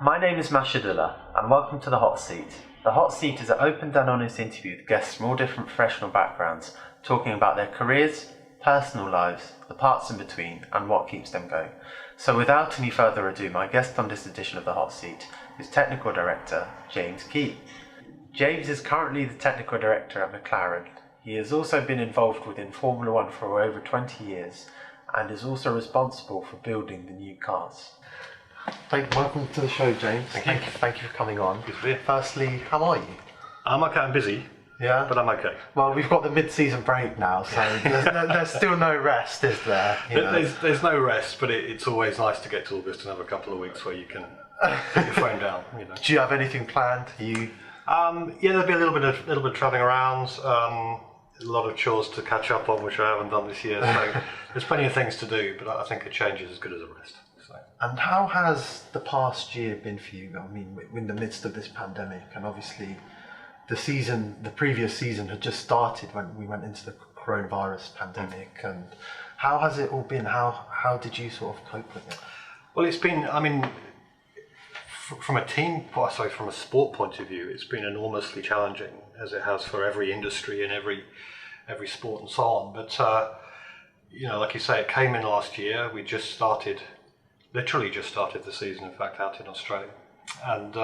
My name is MashUp and welcome to The Hot Seat. The Hot Seat is an open and honest interview with guests from all different professional backgrounds, talking about their careers, personal lives, the parts in between and what keeps them going. So without any further ado, my guest on this edition of The Hot Seat is Technical Director James Key. James is currently the Technical Director at McLaren. He has also been involved within Formula One for over 20 years and is also responsible for building the new cars. Welcome to the show, James. Thank you for coming on. Good to be here. Firstly, how are you? I'm okay, I'm busy, Yeah, but I'm okay. well, we've got the mid-season break now, so there's still no rest, is there? There's no rest, but it's always nice to get to August and have a couple of weeks where you can put your phone down. Do you have anything planned? Yeah, there'll be a little bit of travelling around, a lot of chores to catch up on, which I haven't done this year. So there's plenty of things to do, but I think a change is as good as a rest. So. And how has the past year been for you? I mean, in the midst of this pandemic, and obviously the previous season had just started when we went into the coronavirus pandemic. And how has it all been? How did you sort of cope with it? Well, it's been, I mean, from a sport point of view, it's been enormously challenging, as it has for every industry and every sport and so on. But like you say, it came in last year. We literally just started the season, in fact, out in Australia, and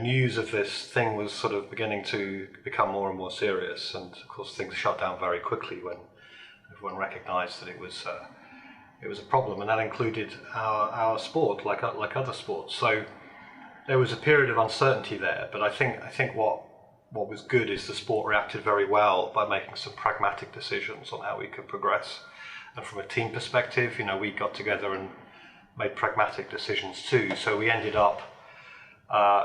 news of this thing was sort of beginning to become more and more serious. And of course, things shut down very quickly when everyone recognised that it was a problem, and that included our sport, like other sports. So there was a period of uncertainty there. But I think what was good is the sport reacted very well by making some pragmatic decisions on how we could progress. And from a team perspective, we got together and made pragmatic decisions too. So we ended up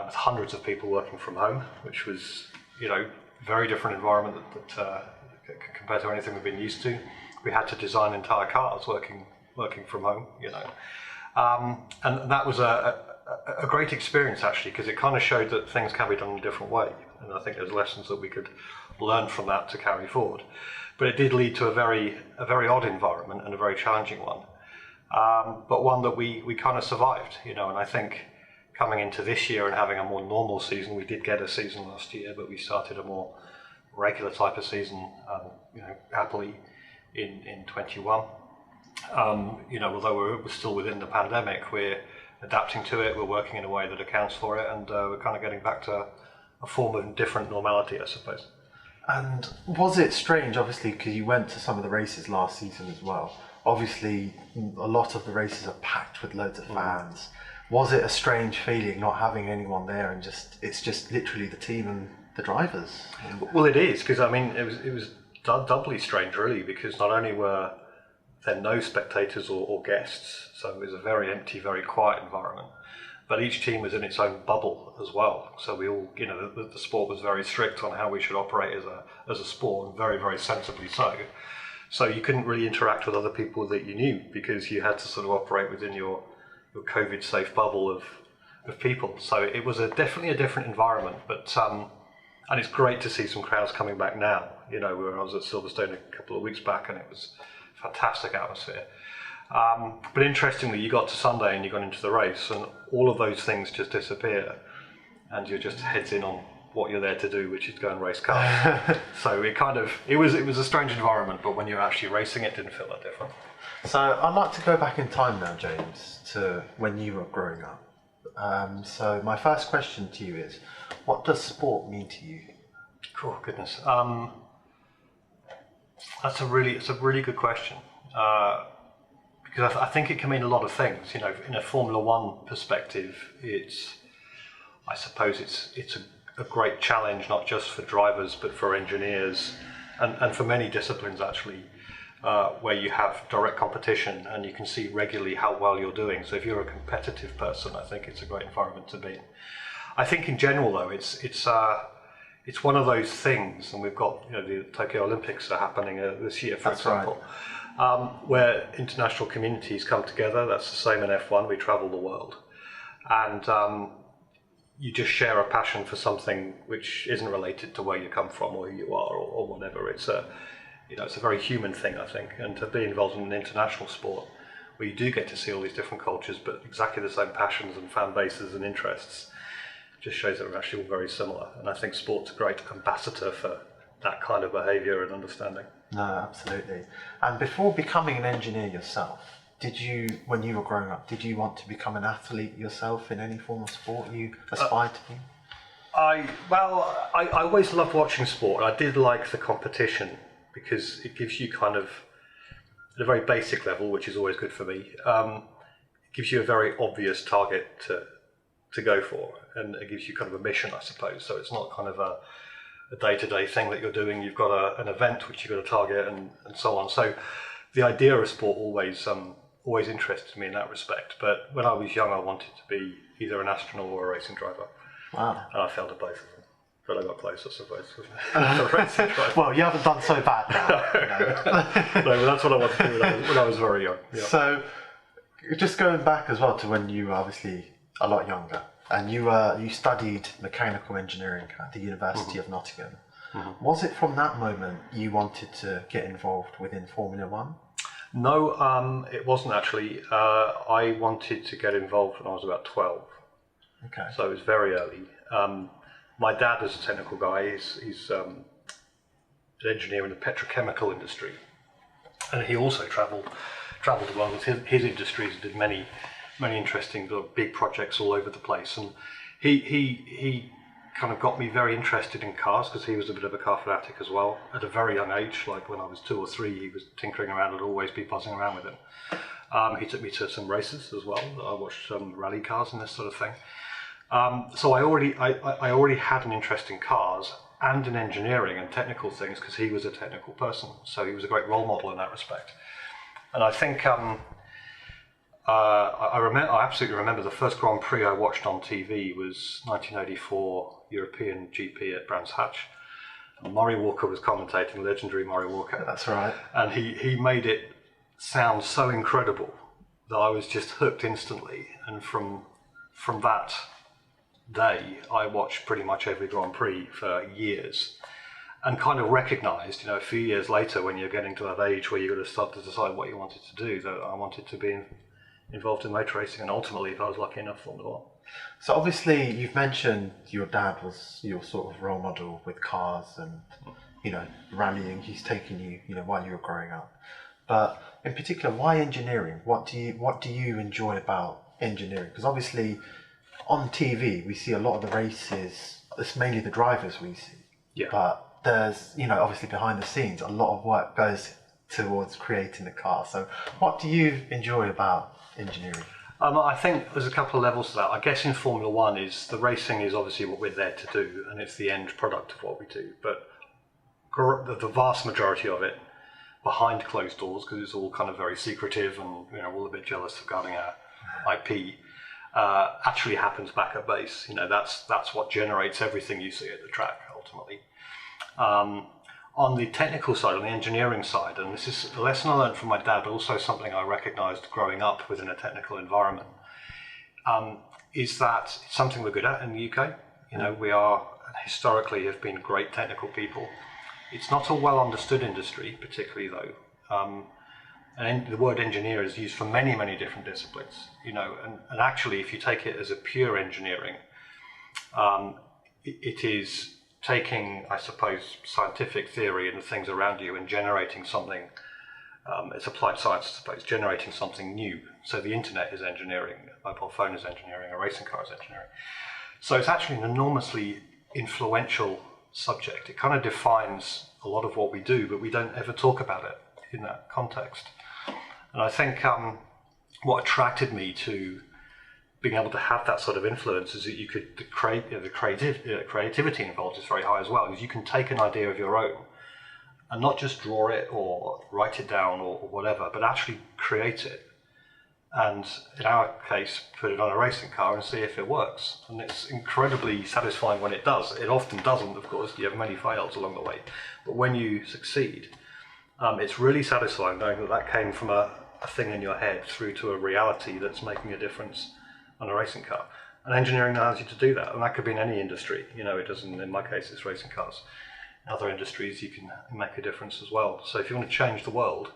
with hundreds of people working from home, which was, very different environment that compared to anything we've been used to. We had to design entire cars working from home, and that was a great experience actually, because it kind of showed that things can be done in a different way. And I think there's lessons that we could learn from that to carry forward. But it did lead to a very odd environment and a very challenging one, but one that we kind of survived, and I think coming into this year and having a more normal season, we did get a season last year, but we started a more regular type of season, happily in 21. Although we're still within the pandemic, we're adapting to it, we're working in a way that accounts for it, and we're kind of getting back to a form of different normality, I suppose. And was it strange, obviously, because you went to some of the races last season as well? Obviously, a lot of the races are packed with loads of fans. Was it a strange feeling not having anyone there and it's just literally the team and the drivers? Well, it is, because I mean, it was doubly strange, really, because not only were there no spectators or guests, so it was a very empty, very quiet environment, but each team was in its own bubble as well. So we all, the sport was very strict on how we should operate as a sport, and very, very sensibly so. So you couldn't really interact with other people that you knew, because you had to sort of operate within your COVID-safe bubble of people. So it was definitely a different environment, but and it's great to see some crowds coming back now. Where I was at Silverstone a couple of weeks back, and it was a fantastic atmosphere. But interestingly, you got to Sunday and you got into the race, and all of those things just disappear, and you're just heads in on what you're there to do, which is go and race cars. So it was a strange environment, but when you're actually racing, it didn't feel that different. So I'd like to go back in time now, James, to when you were growing up. So my first question to you is, what does sport mean to you? Oh goodness, it's a really good question. Because I think it can mean a lot of things. In a Formula One perspective, I suppose it's a great challenge, not just for drivers, but for engineers, and for many disciplines actually, where you have direct competition and you can see regularly how well you're doing. So if you're a competitive person, I think it's a great environment to be in. I think in general, though, it's one of those things, and we've got the Tokyo Olympics are happening this year, for example. Right. Where international communities come together. That's the same in F1. We travel the world, and you just share a passion for something which isn't related to where you come from or who you are or whatever. It's a very human thing, I think. And to be involved in an international sport where you do get to see all these different cultures, but exactly the same passions and fan bases and interests. Just shows that we're actually all very similar. And I think sport's a great ambassador for that kind of behaviour and understanding. No, absolutely. And before becoming an engineer yourself, when you were growing up, did you want to become an athlete yourself in any form of sport you aspired to be? I always loved watching sport. I did like the competition because it gives you kind of, at a very basic level, which is always good for me, it gives you a very obvious target to go for, and it gives you kind of a mission, I suppose. So it's not kind of a day-to-day thing that you're doing. You've got an event which you've got to target and so on. So the idea of sport always interested me in that respect. But when I was young, I wanted to be either an astronaut or a racing driver. Wow. And I failed at both of them. But I got close, I suppose. Well, you haven't done so bad now. No, but that's what I wanted to do when I was very young. Yeah. So, just going back as well to when you were obviously a lot younger, and you studied mechanical engineering at the University of Nottingham. Was it from that moment you wanted to get involved within Formula One? No, it wasn't actually. I wanted to get involved when I was about 12. Okay. So it was very early. My dad is a technical guy. He's an engineer in the petrochemical industry, and he also travelled along with his industries and did many interesting big projects all over the place. And he kind of got me very interested in cars because he was a bit of a car fanatic as well at a very young age. Like when I was 2 or 3, he was tinkering around. I'd always be buzzing around with him. He took me to some races as well. I watched some rally cars and this sort of thing. So I already had an interest in cars and in engineering and technical things because he was a technical person. So he was a great role model in that respect. And I think I absolutely remember the first Grand Prix I watched on TV was 1984 European GP at Brands Hatch. And Murray Walker was commentating, legendary Murray Walker. That's right. And he made it sound so incredible that I was just hooked instantly. And from that day, I watched pretty much every Grand Prix for years, and kind of recognised, a few years later, when you're getting to that age where you've got to start to decide what you wanted to do, that I wanted to be involved in motor racing, and ultimately, if I was lucky enough, Formula One. So obviously, you've mentioned your dad was your sort of role model with cars and rallying. He's taken you, while you were growing up. But in particular, why engineering? What do you enjoy about engineering? Because obviously, on TV, we see a lot of the races. It's mainly the drivers we see. Yeah. But there's, obviously behind the scenes, a lot of work goes towards creating the car. So, what do you enjoy about engineering? I think there's a couple of levels to that. I guess in Formula One the racing is obviously what we're there to do, and it's the end product of what we do. But the vast majority of it, behind closed doors, because it's all kind of very secretive, and we're all a bit jealous regarding our IP. Actually happens back at base. That's what generates everything you see at the track ultimately. On the technical side, on the engineering side, and this is a lesson I learned from my dad, but also something I recognised growing up within a technical environment, is that it's something we're good at in the UK. We are historically have been great technical people. It's not a well understood industry, particularly though. And the word engineer is used for many, many different disciplines, and actually if you take it as a pure engineering, it is taking, I suppose, scientific theory and the things around you and generating something, it's applied science, I suppose, generating something new. So the internet is engineering, a mobile phone is engineering, a racing car is engineering. So it's actually an enormously influential subject. It kind of defines a lot of what we do, but we don't ever talk about it in that context. And I think what attracted me to being able to have that sort of influence is that you could the creativity involved is very high as well, because you can take an idea of your own and not just draw it or write it down or whatever, but actually create it. And in our case, put it on a racing car and see if it works. And it's incredibly satisfying when it does. It often doesn't, of course. You have many fails along the way. But when you succeed, it's really satisfying knowing that came from a thing in your head through to a reality that's making a difference on a racing car. And engineering allows you to do that. And that could be in any industry. It doesn't, in my case, it's racing cars. In other industries, you can make a difference as well. So if you want to change the world,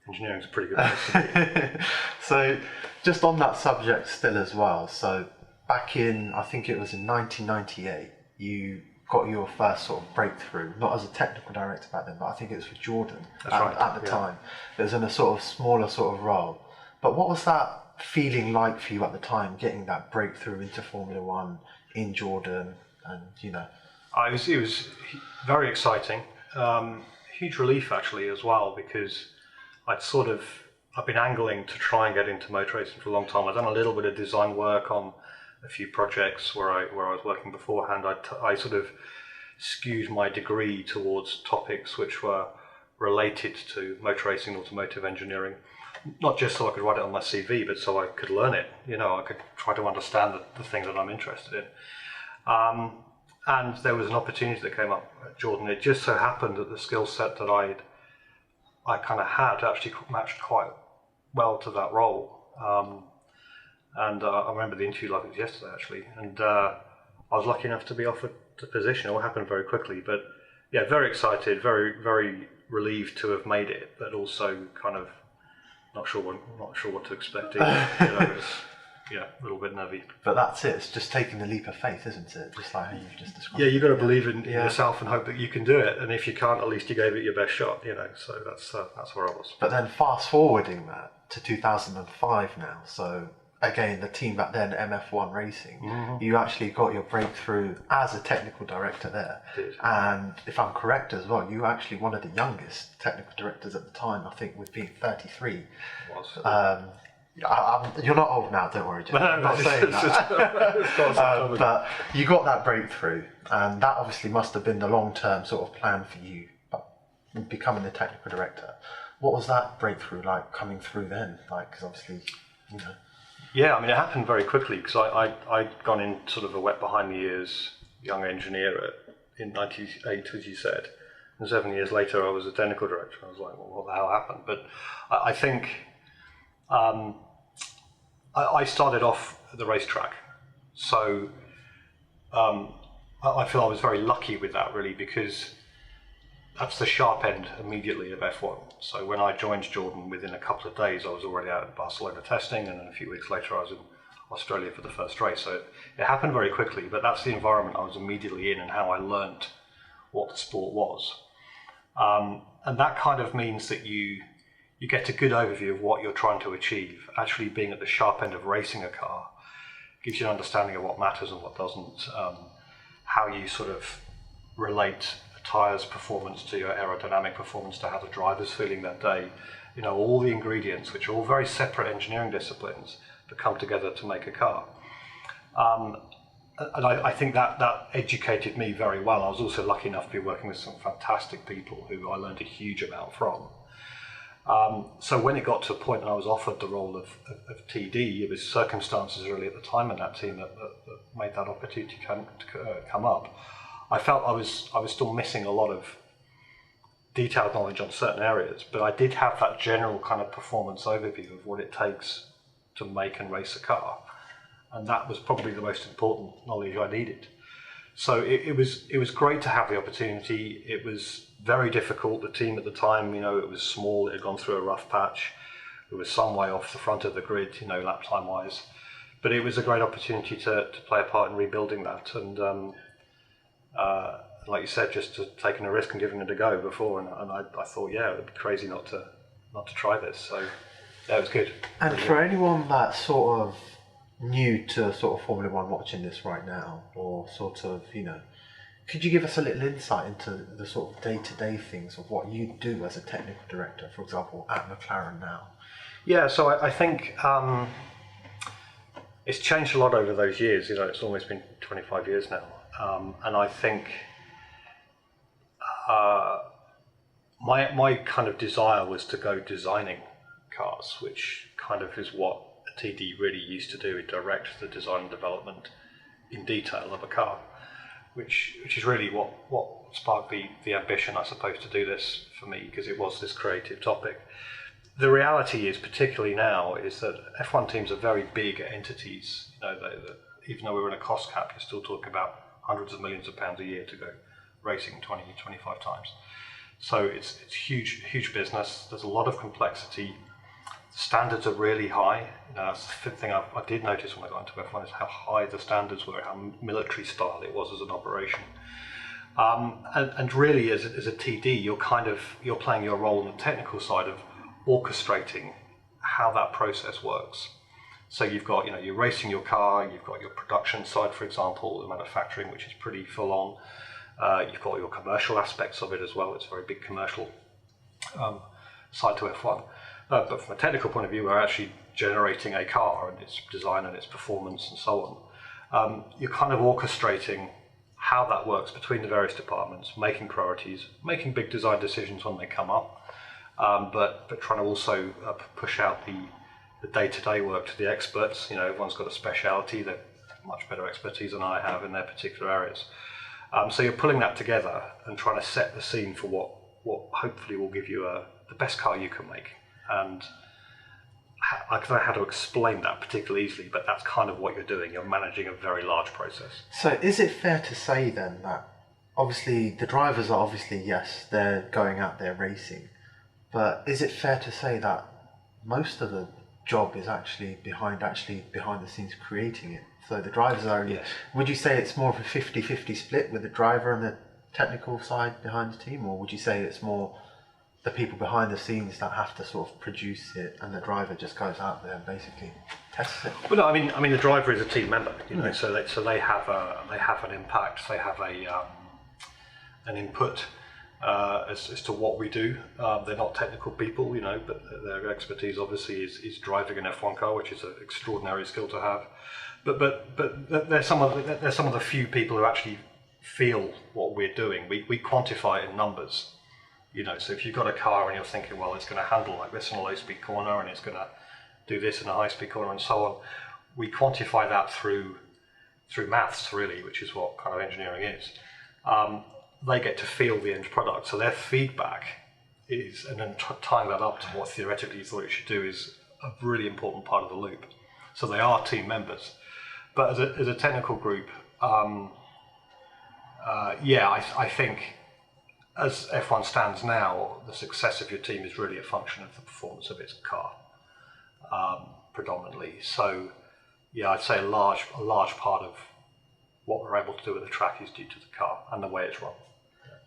engineering's a pretty good place to be. So, just on that subject still as well, so back in, I think it was in 1998, you got your first sort of breakthrough, not as a technical director back then, but I think it was for Jordan at the time. It was in a sort of smaller sort of role. But what was that feeling like for you at the time, getting that breakthrough into Formula One in Jordan, and you know? It was very exciting. Huge relief actually as well, because I've been angling to try and get into motor racing for a long time. I've done a little bit of design work on a few projects where I was working beforehand. I sort of skewed my degree towards topics which were related to motor racing and automotive engineering, not just so I could write it on my CV, but so I could learn it. You know, I could try to understand the thing that I'm interested in. And there was an opportunity that came up at Jordan. It just so happened that the skill set that I kind of had actually matched quite well to that role. And I remember the interview like it was yesterday actually, and I was lucky enough to be offered the position. It all happened very quickly, but yeah, very excited, very relieved to have made it, but also kind of not sure what to expect either. You know, a little bit nervy. But that's it. It's just taking the leap of faith, isn't it? Just like how you've just described. Yeah, you've got to believe in yourself and hope that you can do it. And if you can't, at least you gave it your best shot. You know, so that's where I was. But then fast forwarding that to 2005 now. So again, the team back then, MF1 Racing, you actually got your breakthrough as a technical director there. Did. And if I'm correct as well, you were actually one of the youngest technical directors at the time. I think with being 33. Was. You're not old now, don't worry, Jim. I'm not saying that. But you got that breakthrough, and that obviously must have been the long-term sort of plan for you, becoming the technical director. What was that breakthrough like coming through then? Like, because obviously, you know. Yeah, I mean, it happened very quickly because I'd gone in sort of a wet behind the ears young engineer in '98, as you said, and 7 years later I was a technical director. I was like, well, what the hell happened? But I think. I started off at the racetrack, so I feel I was very lucky with that really, because that's the sharp end immediately of F1. So when I joined Jordan, within a couple of days I was already out at Barcelona testing, and then a few weeks later I was in Australia for the first race. So it happened very quickly, but that's the environment I was immediately in and how I learnt what the sport was. And that kind of means that you get a good overview of what you're trying to achieve. Actually being at the sharp end of racing a car gives you an understanding of what matters and what doesn't, how you sort of relate a tyre's performance to your aerodynamic performance, to how the driver's feeling that day. You know, all the ingredients, which are all very separate engineering disciplines, that come together to make a car. And I think that educated me very well. I was also lucky enough to be working with some fantastic people who I learned a huge amount from. So when it got to a point and I was offered the role of TD, it was circumstances really at the time in that team that made that opportunity come up. I felt I was still missing a lot of detailed knowledge on certain areas, but I did have that general kind of performance overview of what it takes to make and race a car, and that was probably the most important knowledge I needed. So it was great to have the opportunity. It was very difficult. The team at the time, you know, it was small. It had gone through a rough patch. It was some way off the front of the grid, you know, lap time wise. But it was a great opportunity to play a part in rebuilding that. And like you said, just to taking a risk and giving it a go before. And I thought, yeah, it would be crazy not to try this. So yeah, it was good. And for anyone that's sort of new to sort of Formula One watching this right now, or sort of, you know, could you give us a little insight into the sort of day-to-day things of what you do as a technical director, for example, at McLaren now? Yeah, so I think it's changed a lot over those years. You know, it's almost been 25 years now, and I think my kind of desire was to go designing cars, which kind of is what a TD really used to do. It direct the design and development in detail of a car, which is really what sparked the ambition, I suppose, to do this for me, because it was this creative topic. The reality is, particularly now, is that F1 teams are very big entities. You know, even though we're in a cost cap, you're still talking about hundreds of millions of pounds a year to go racing 20, 25 times. So it's huge business. There's a lot of complexity. The standards are really high. That's the fifth thing I did notice when I got into F1 is how high the standards were, how military style it was as an operation. And really, as a TD, you're playing your role on the technical side of orchestrating how that process works. So you've got, you're racing your car, you've got your production side, for example, the manufacturing, which is pretty full on. You've got your commercial aspects of it as well. It's a very big commercial side to F1. But from a technical point of view, we're actually generating a car and its design and its performance and so on. You're kind of orchestrating how that works between the various departments, making priorities, making big design decisions when they come up, but trying to also push out the day-to-day work to the experts. Everyone's got a speciality, they've much better expertise than I have in their particular areas. So you're pulling that together and trying to set the scene for what hopefully will give you the best car you can make. And I don't know how to explain that particularly easily, but that's kind of what you're doing. You're managing a very large process. So is it fair to say then that obviously the drivers are yes, they're going out there racing, but is it fair to say that most of the job is actually behind the scenes creating it? So the drivers are Yes. Would you say it's more of a 50-50 split with the driver and the technical side behind the team, or would you say it's more the people behind the scenes that have to sort of produce it, and the driver just goes out there and basically tests it? Well, no, I mean the driver is a team member, so they have an impact, they have an input as to what we do. They're not technical people, but their expertise obviously is driving an F1 car, which is an extraordinary skill to have. But they're some of the few people who actually feel what we're doing. We quantify it in numbers. So if you've got a car and you're thinking, well, it's going to handle like this in a low-speed corner and it's going to do this in a high-speed corner and so on, we quantify that through maths, really, which is what kind of engineering is. They get to feel the end product, so their feedback is, and then tying that up to what theoretically you thought it should do, is a really important part of the loop. So they are team members. But as a technical group, I think, as F1 stands now, the success of your team is really a function of the performance of its car, predominantly. So, I'd say a large part of what we're able to do at the track is due to the car and the way it's run.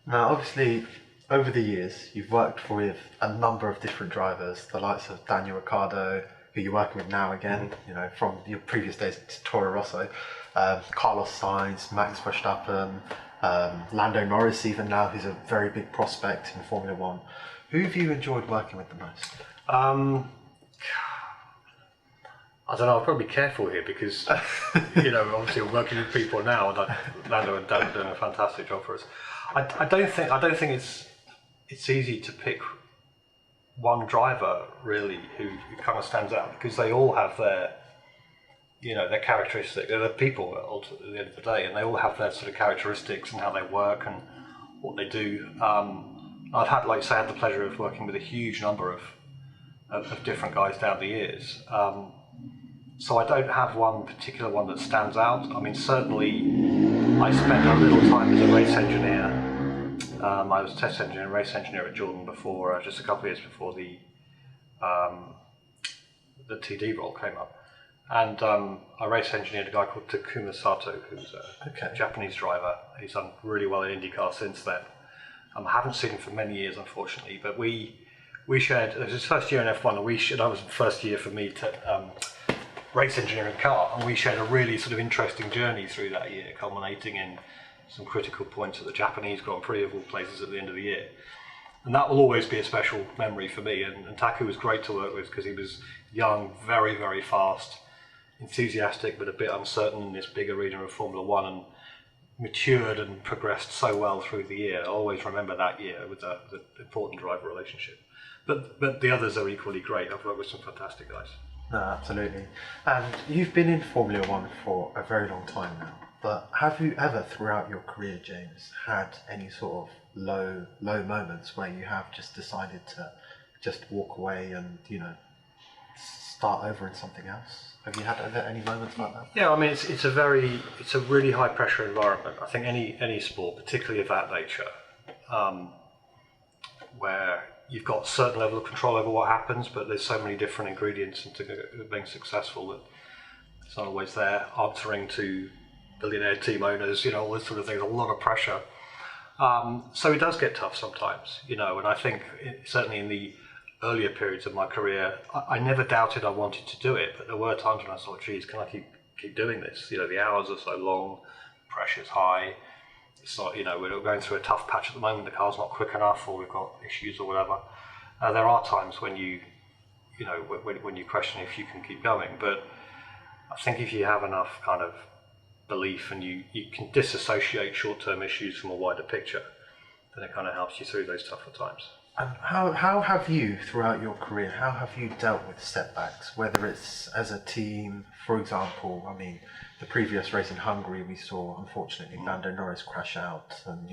Now, obviously, over the years, you've worked with a number of different drivers, the likes of Daniel Ricciardo, who you're working with now again, from your previous days at Toro Rosso, Carlos Sainz, Max Verstappen, Lando Norris even now, who's a very big prospect in Formula One. Who have you enjoyed working with the most? I don't know, I'll probably be careful here because, obviously we're working with people now and Lando and Dan are doing a fantastic job for us. I don't think it's easy to pick one driver really who kind of stands out, because they all have their characteristics. They're the people at the end of the day, and they all have their sort of characteristics and how they work and what they do. I've had, like I say, had the pleasure of working with a huge number of different guys down the years. So I don't have one particular one that stands out. I mean, certainly I spent a little time as a race engineer. I was a test engineer and race engineer at Jordan before, just a couple of years before the TD role came up. And I race engineered a guy called Takuma Sato, who's a Japanese driver. He's done really well in IndyCar since then. I haven't seen him for many years, unfortunately, but we shared, it was his first year in F1, and that was the first year for me to race engineering a car, and we shared a really sort of interesting journey through that year, culminating in some critical points at the Japanese Grand Prix of all places at the end of the year. And that will always be a special memory for me. And Taku was great to work with because he was young, very, very fast, enthusiastic, but a bit uncertain in this big arena of Formula One, and matured and progressed so well through the year. I always remember that year with the important driver relationship. But the others are equally great. I've worked with some fantastic guys. No, absolutely. And you've been in Formula One for a very long time now. But have you ever, throughout your career, James, had any sort of low moments where you have just decided to just walk away and, start over in something else? Have you had any moments like that? Yeah, I mean, it's a really high pressure environment. I think any sport, particularly of that nature, where you've got a certain level of control over what happens, but there's so many different ingredients into being successful that it's not always there. Answering to billionaire team owners, all this sort of thing, a lot of pressure. So it does get tough sometimes, and I think certainly in the earlier periods of my career, I never doubted I wanted to do it, but there were times when I thought, geez, can I keep doing this? The hours are so long, pressure's high. It's not, we're going through a tough patch at the moment. The car's not quick enough, or we've got issues or whatever. There are times when when you question if you can keep going. But I think if you have enough kind of belief and you can disassociate short-term issues from a wider picture, then it kind of helps you through those tougher times. And how have you, throughout your career, how have you dealt with setbacks? Whether it's as a team, for example, the previous race in Hungary, we saw, unfortunately, Lando Norris crash out, and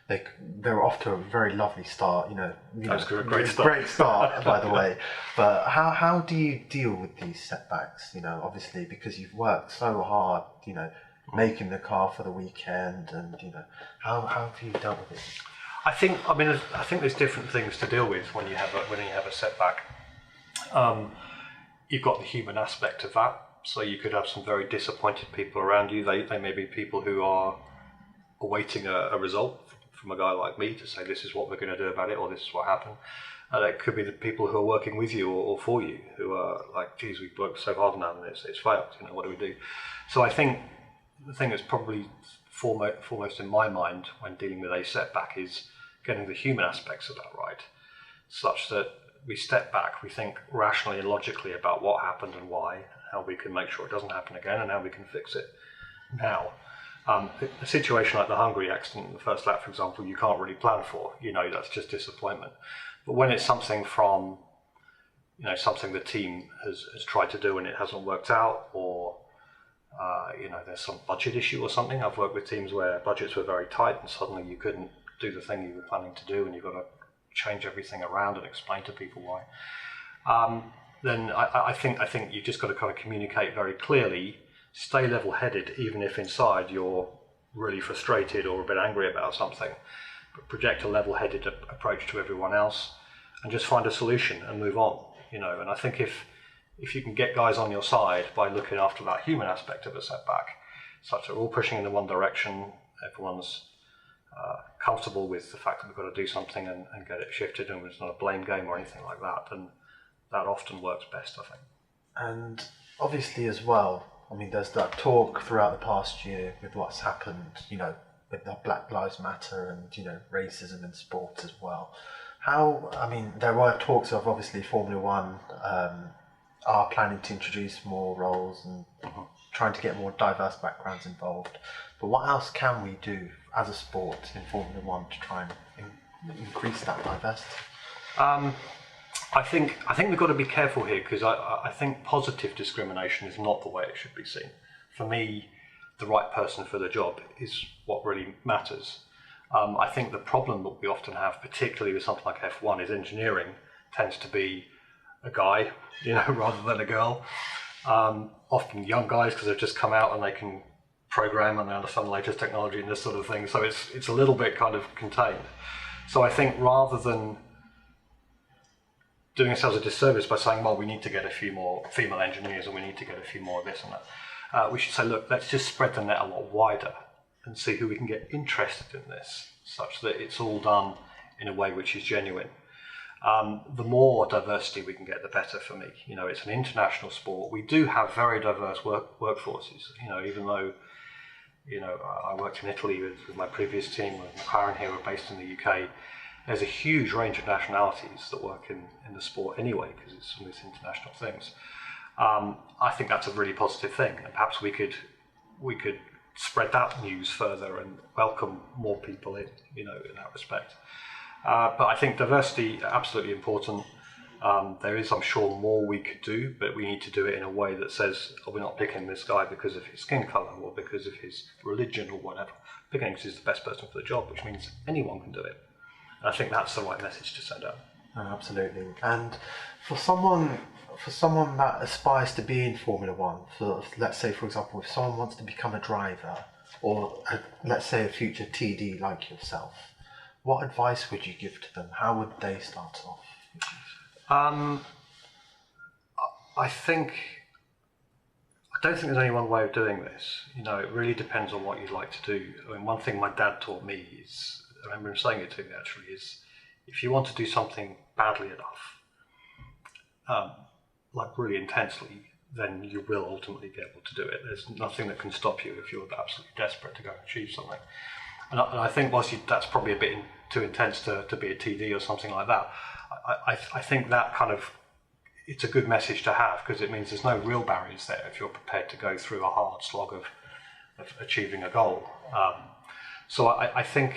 they were off to a very lovely start. That's a great start. Great start, by the way. But how do you deal with these setbacks? Obviously, because you've worked so hard, making the car for the weekend, and how have you dealt with it? I think there's different things to deal with when you have a setback. You've got the human aspect of that. So you could have some very disappointed people around you. They may be people who are awaiting a result from a guy like me to say this is what we're going to do about it, or this is what happened. And it could be the people who are working with you or for you, who are like, geez, we've worked so hard now and it's failed. What do we do? So I think the thing that's probably foremost in my mind when dealing with a setback is getting the human aspects of that right, such that we step back, we think rationally and logically about what happened and why, how we can make sure it doesn't happen again, and how we can fix it now. A situation like the Hungary accident in the first lap, for example, you can't really plan for. That's just disappointment. But when it's something from, something the team has tried to do and it hasn't worked out, or there's some budget issue or something. I've worked with teams where budgets were very tight and suddenly you couldn't do the thing you were planning to do, and you've got to change everything around and explain to people why. Then I think you've just got to kind of communicate very clearly, stay level-headed, even if inside you're really frustrated or a bit angry about something, but project a level-headed approach to everyone else and just find a solution and move on. And I think if you can get guys on your side by looking after that human aspect of a setback, such that we're all pushing in the one direction, everyone's comfortable with the fact that we've got to do something and get it shifted, and it's not a blame game or anything like that, then that often works best, I think. And obviously as well, there's that talk throughout the past year with what's happened, with the Black Lives Matter and, racism in sport as well. There were talks of obviously Formula One are planning to introduce more roles and trying to get more diverse backgrounds involved. But what else can we do as a sport in Formula One to try and increase that diversity? I think we've got to be careful here, because I think positive discrimination is not the way it should be seen. For me, the right person for the job is what really matters. I think the problem that we often have, particularly with something like F1, is engineering tends to be a guy, rather than a girl. Often young guys, because they've just come out and they can program and they understand the latest technology and this sort of thing. So it's a little bit kind of contained. So I think rather than doing ourselves a disservice by saying, well, we need to get a few more female engineers and we need to get a few more of this and that, we should say, look, let's just spread the net a lot wider and see who we can get interested in this, such that it's all done in a way which is genuine. The more diversity we can get, the better for me. It's an international sport. We do have very diverse workforces. Even though, I worked in Italy with my previous team, with McLaren here, we're based in the UK. There's a huge range of nationalities that work in the sport anyway, because it's some of these international things. I think that's a really positive thing, and perhaps we could spread that news further and welcome more people in, in that respect. But I think diversity absolutely important. There is, I'm sure, more we could do, but we need to do it in a way that says, we're not picking this guy because of his skin colour or because of his religion or whatever. We're picking him because he's the best person for the job, which means anyone can do it. And I think that's the right message to send out. Oh, absolutely. And for someone that aspires to be in Formula One, let's say, for example, if someone wants to become a driver, or let's say a future TD like yourself, what advice would you give to them? How would they start off? I don't think there's only one way of doing this. It really depends on what you'd like to do. I mean, one thing my dad taught me is, I remember him saying it to me actually, is if you want to do something badly enough, like really intensely, then you will ultimately be able to do it. There's nothing that can stop you if you're absolutely desperate to go and achieve something. And I think that's probably a bit too intense to be a TD or something like that. I think that kind of, it's a good message to have, because it means there's no real barriers there if you're prepared to go through a hard slog of achieving a goal. So I think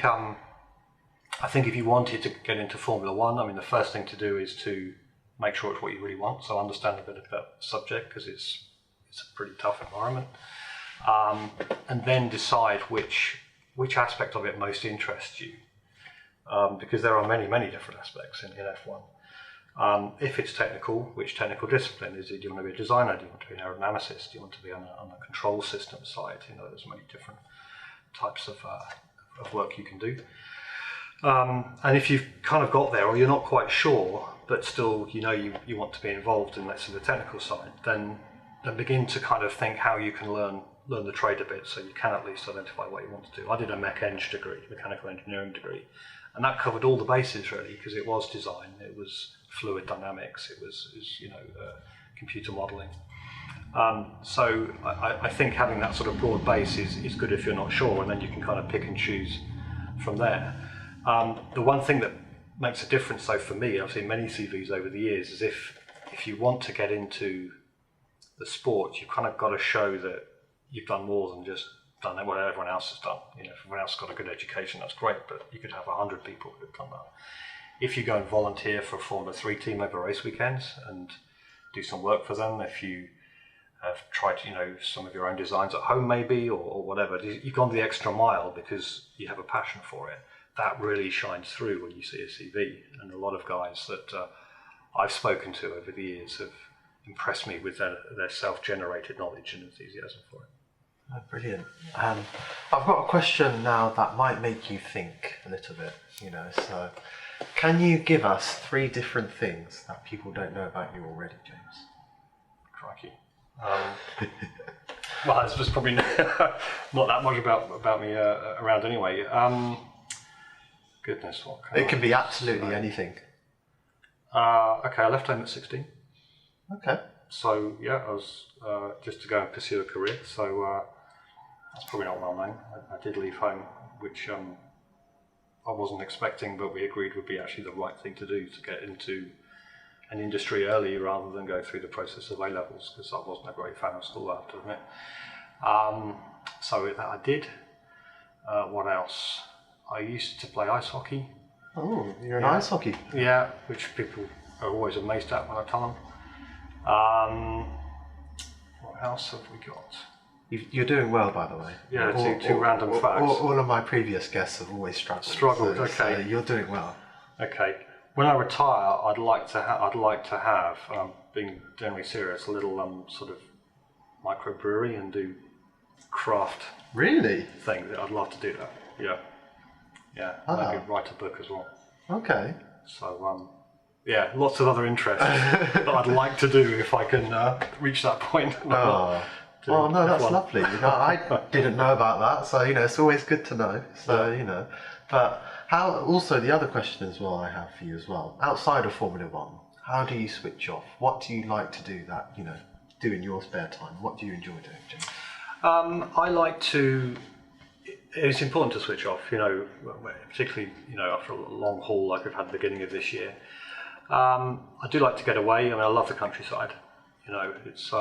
if you wanted to get into Formula One, I mean, the first thing to do is to make sure it's what you really want. So understand a bit about the subject, because it's a pretty tough environment, and then decide which aspect of it most interests you, because there are many different aspects in F1. If it's technical, which technical discipline is it? Do you want to be a designer? Do you want to be an aerodynamicist? Do you want to be on the control system side? There's many different types of work you can do. And if you've kind of got there, or you're not quite sure, but still you want to be involved in, let's say, the technical side, then begin to kind of think how you can learn the trade a bit, so you can at least identify what you want to do. I did a Mech-Eng degree, mechanical engineering degree, and that covered all the bases really, because it was design, it was fluid dynamics, it was computer modelling. So I think having that sort of broad base is good if you're not sure, and then you can kind of pick and choose from there. The one thing that makes a difference, though, for me, I've seen many CVs over the years, is if you want to get into the sport, you've kind of got to show that you've done more than just done what everyone else has done. If everyone else has got a good education, that's great, but you could have 100 people who've done that. If you go and volunteer for a Formula 3 team over race weekends and do some work for them, if you have tried, some of your own designs at home maybe, or whatever, you've gone the extra mile because you have a passion for it. That really shines through when you see a CV. And a lot of guys that I've spoken to over the years have impressed me with their self-generated knowledge and enthusiasm for it. Oh, brilliant. I've got a question now that might make you think a little bit, so can you give us 3 different things that people don't know about you already, James? Crikey. Well, there's probably not that much about me around anyway. Goodness, what can it can be absolutely anything. Okay, I left home at 16. Okay. So yeah, I was just to go and pursue a career. So that's probably not well known. I did leave home, which I wasn't expecting, but we agreed would be actually the right thing to do, to get into an industry early rather than go through the process of A-levels, because I wasn't a great fan of school, I have to admit. So that I did. What else? I used to play ice hockey. Oh, you're an ice hockey. Yeah, which people are always amazed at when I tell them. What else have we got? You're doing well, by the way. Yeah, two random facts. All of my previous guests have always struggled. Okay. So you're doing well. Okay. When I retire, I'd like to have, being generally serious, a little sort of microbrewery and do craft. Really? Thing. I'd love to do that. Yeah. Yeah. Maybe write a book as well. Okay. So yeah, lots of other interests that I'd like to do if I can reach that point. Oh no, that's lovely. I didn't know about that, so it's always good to know. So but how? Also, the other question as well I have for you as well, outside of Formula One, how do you switch off? What do you like to do that do in your spare time? What do you enjoy doing, James? I like to. It's important to switch off, particularly after a long haul like we've had at the beginning of this year. I do like to get away. I mean, I love the countryside. It's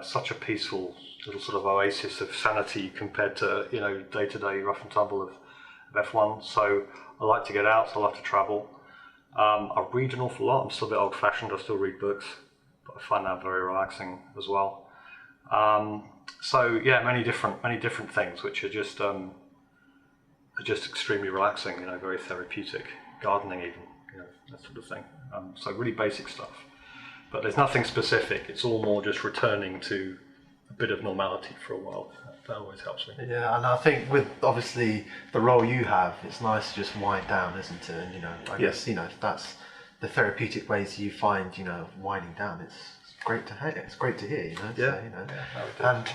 such a peaceful little sort of oasis of sanity compared to day-to-day rough and tumble of F1. So I like to get out. So I love to travel. I read an awful lot. I'm still a bit old-fashioned. I still read books, but I find that very relaxing as well. So yeah, many different things which are just extremely relaxing. Very therapeutic. Gardening even. That sort of thing. So really basic stuff. But there's nothing specific. It's all more just returning to a bit of normality for a while. that always helps me. Yeah, and I think with obviously the role you have, it's nice to just wind down, isn't it? And I guess if that's the therapeutic ways you find, winding down, it's great to hear. It's great to hear, Yeah. So, and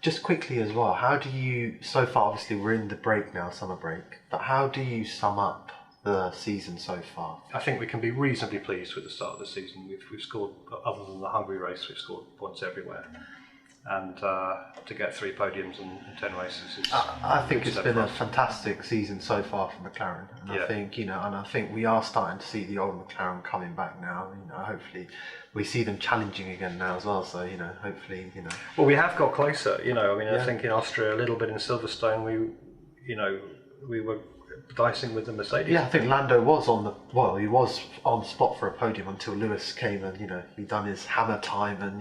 just quickly as well, how do you? So far, obviously, we're in the break now, summer break. But how do you sum up the season so far? I think we can be reasonably pleased with the start of the season. We've scored, other than the Hungary race, we've scored points everywhere. And to get 3 podiums in 10 races is... I think it's been a fantastic season so far for McLaren. And I think we are starting to see the old McLaren coming back now. Hopefully we see them challenging again now as well. So, hopefully, Well, we have got closer, I think in Austria, a little bit in Silverstone, we were dicing with the Mercedes. Yeah, I think Lando was he was on spot for a podium until Lewis came and he done his hammer time and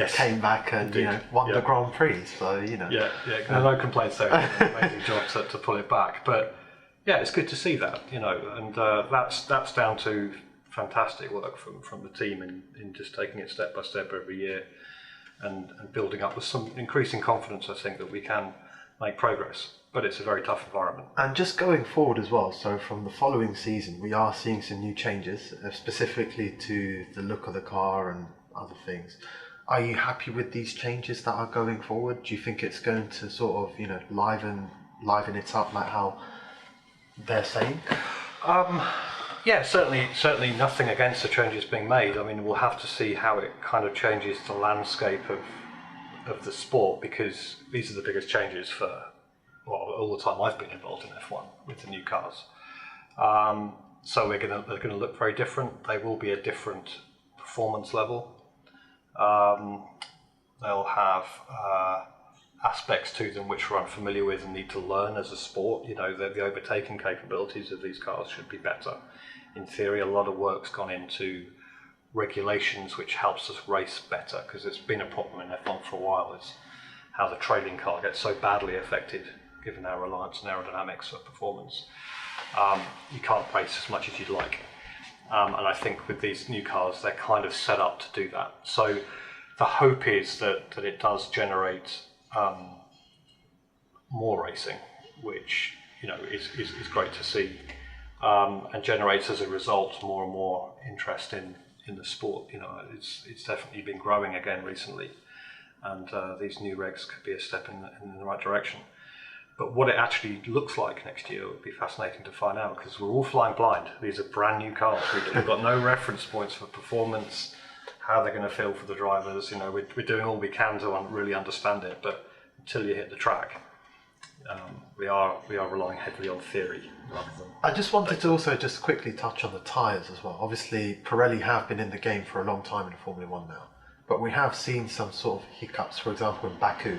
came back and won the Grand Prix. So no complaints there. Amazing job to pull it back, but yeah, it's good to see that and that's down to fantastic work from the team in just taking it step by step every year and building up with some increasing confidence. I think that we can make progress. But it's a very tough environment. And just going forward as well, so from the following season, we are seeing some new changes, specifically to the look of the car and other things. Are you happy with these changes that are going forward? Do you think it's going to sort of, liven it up like how they're saying? Yeah, certainly nothing against the changes being made. I mean, we'll have to see how it kind of changes the landscape of the sport, because these are the biggest changes for all the time I've been involved in F1 with the new cars. So they're going to look very different. They will be a different performance level. They'll have aspects to them which we're unfamiliar with and need to learn as a sport. The overtaking capabilities of these cars should be better. In theory, a lot of work's gone into regulations which helps us race better, because it's been a problem in F1 for a while. It's how the trailing car gets so badly affected given our reliance on aerodynamics for performance. You can't race as much as you'd like. And I think with these new cars, they're kind of set up to do that. So the hope is that it does generate more racing, which is great to see, and generates as a result more and more interest in the sport. It's definitely been growing again recently, and these new regs could be a step in the right direction. But what it actually looks like next year would be fascinating to find out, because we're all flying blind. These are brand new cars. We've got no reference points for performance, how they're going to feel for the drivers. We're doing all we can to really understand it, but until you hit the track, we are relying heavily on theory rather than... I just wanted to also just quickly touch on the tyres as well. Obviously, Pirelli have been in the game for a long time in Formula 1 now, but we have seen some sort of hiccups. For example, in Baku,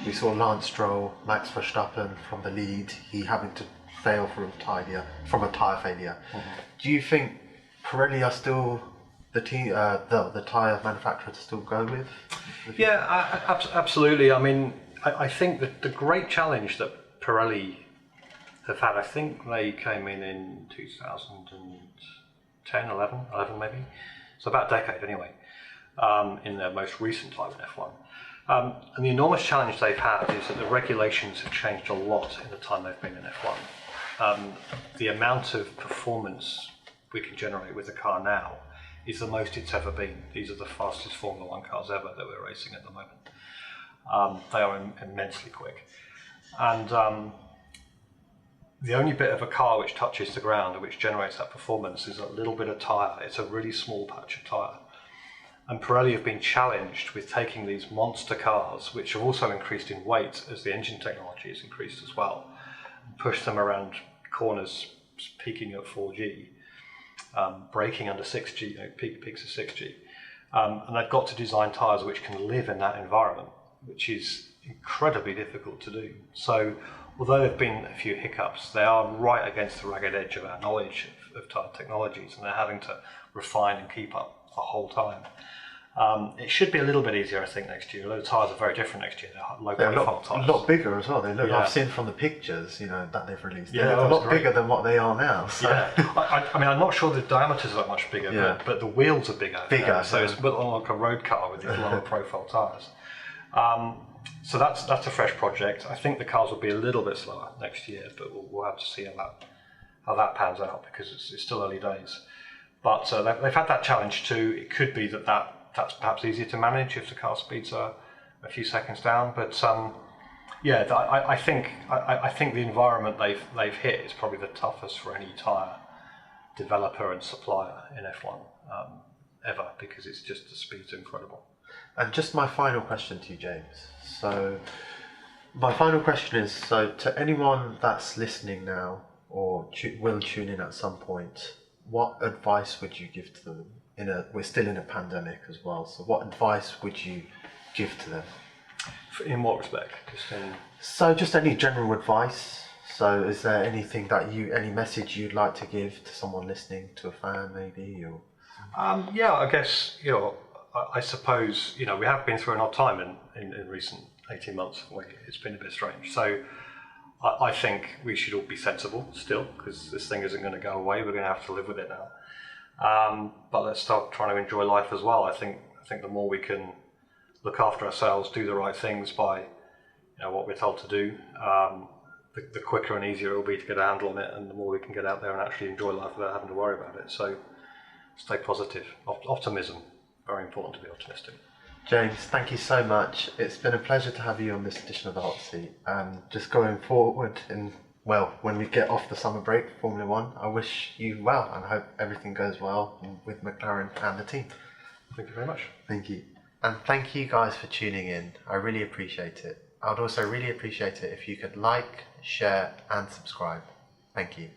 we saw Lance Stroll, Max Verstappen from the lead, he having to fail from a tyre failure. Mm-hmm. Do you think Pirelli are still the tyre manufacturer to still go with? Yeah, absolutely. I mean, I think that the great challenge that Pirelli have had, I think they came in 2010, 11 maybe, so about a decade anyway, in their most recent time in F1. And the enormous challenge they've had is that the regulations have changed a lot in the time they've been in F1. The amount of performance we can generate with the car now is the most it's ever been. These are the fastest Formula 1 cars ever that we're racing at the moment. They are immensely quick. And the only bit of a car which touches the ground and which generates that performance is a little bit of tyre. It's a really small patch of tyre. And Pirelli have been challenged with taking these monster cars, which have also increased in weight as the engine technology has increased as well, and push them around corners peaking at 4G, braking under 6G, peaks of 6G. And they've got to design tyres which can live in that environment, which is incredibly difficult to do. So although there have been a few hiccups, they are right against the ragged edge of our knowledge of tyre technologies, and they're having to refine and keep up the whole time. It should be a little bit easier, I think, next year. Although the tyres are very different next year. They're low-profile tyres. A lot bigger as well. They look. Yeah. I've seen from the pictures, that they've released. They're a lot bigger than what they are now. So. Yeah. I mean, I'm not sure the diameters are that much bigger, but the wheels are bigger. Bigger. So it's a bit like a road car with these lower-profile tyres. So that's a fresh project. I think the cars will be a little bit slower next year, but we'll have to see how that pans out, because it's still early days. But they've had that challenge too. It could be that's perhaps easier to manage if the car speeds are a few seconds down. But I think the environment they've hit is probably the toughest for any tyre developer and supplier in F1 ever, because it's just the speed's incredible. And just my final question to you, James. So my final question is, so to anyone that's listening now or will tune in at some point, what advice would you give to them? We're still in a pandemic as well, so what advice would you give to them? In what respect? Just any general advice. So is there anything any message you'd like to give to someone listening, to a fan maybe? Or I guess, I suppose, we have been through an odd time in recent 18 months. It's been a bit strange. So I think we should all be sensible still, because this thing isn't going to go away. We're going to have to live with it now. But let's start trying to enjoy life as well. I think the more we can look after ourselves, do the right things by what we're told to do, the quicker and easier it will be to get a handle on it, and the more we can get out there and actually enjoy life without having to worry about it. So stay positive. Optimism, very important to be optimistic. James, thank you so much. It's been a pleasure to have you on this edition of the Hot Seat. And just going forward, when we get off the summer break, Formula One, I wish you well and hope everything goes well with McLaren and the team. Thank you very much. Thank you. And thank you guys for tuning in. I really appreciate it. I would also really appreciate it if you could like, share and subscribe. Thank you.